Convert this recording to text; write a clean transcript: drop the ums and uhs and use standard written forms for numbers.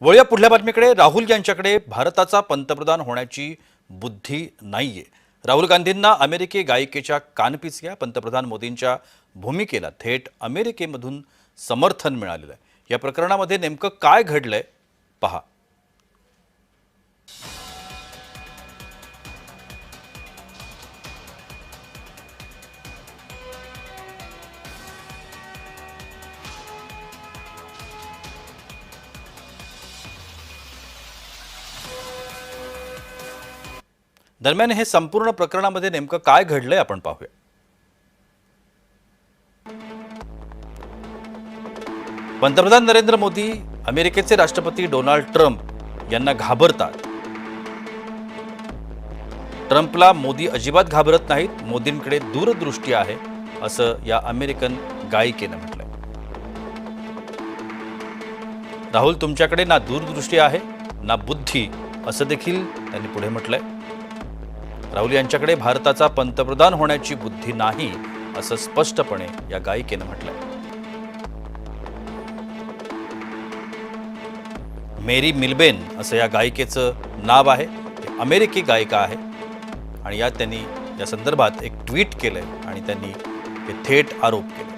वळूया पुढल्या बातमीकडे। राहुल यांच्याकडे भारताचा पंतप्रधान होण्याची बुद्धी नाहीये। राहुल गांधींना अमेरिकी गायिकेच्या कानपिचक्या पंतप्रधान मोदींच्या भूमिकेला थेट अमेरिकेमधून समर्थन मिळालेलं आहे। या प्रकरणामध्ये नेमकं काय घडलंय पहा। दरम्यान हे संपूर्ण प्रकरणामध्ये नेमकं काय घडलंय आपण पाहूया। पंतप्रधान नरेंद्र मोदी अमेरिकेचे राष्ट्रपती डोनाल्ड ट्रम्प यांना घाबरतात। ट्रम्पला मोदी अजिबात घाबरत नाहीत। मोदींकडे दूरदृष्टी आहे असं या अमेरिकन गायिकेने म्हटलंय। राहुल, तुमच्याकडे ना दूरदृष्टी आहे ना बुद्धी असं देखील त्यांनी पुढे म्हटलंय। राहुल यांच्याकडे भारताचा पंतप्रधान होण्याची बुद्धी नाही असं स्पष्टपणे या गायिकेने म्हटलंय। मेरी मिल्बेन असं या गायिकेचं नाव आहे। अमेरिकी गायिका आहे आणि त्यांनी या संदर्भात एक ट्विट केलंय आणि त्यांनी हे थेट आरोप केले।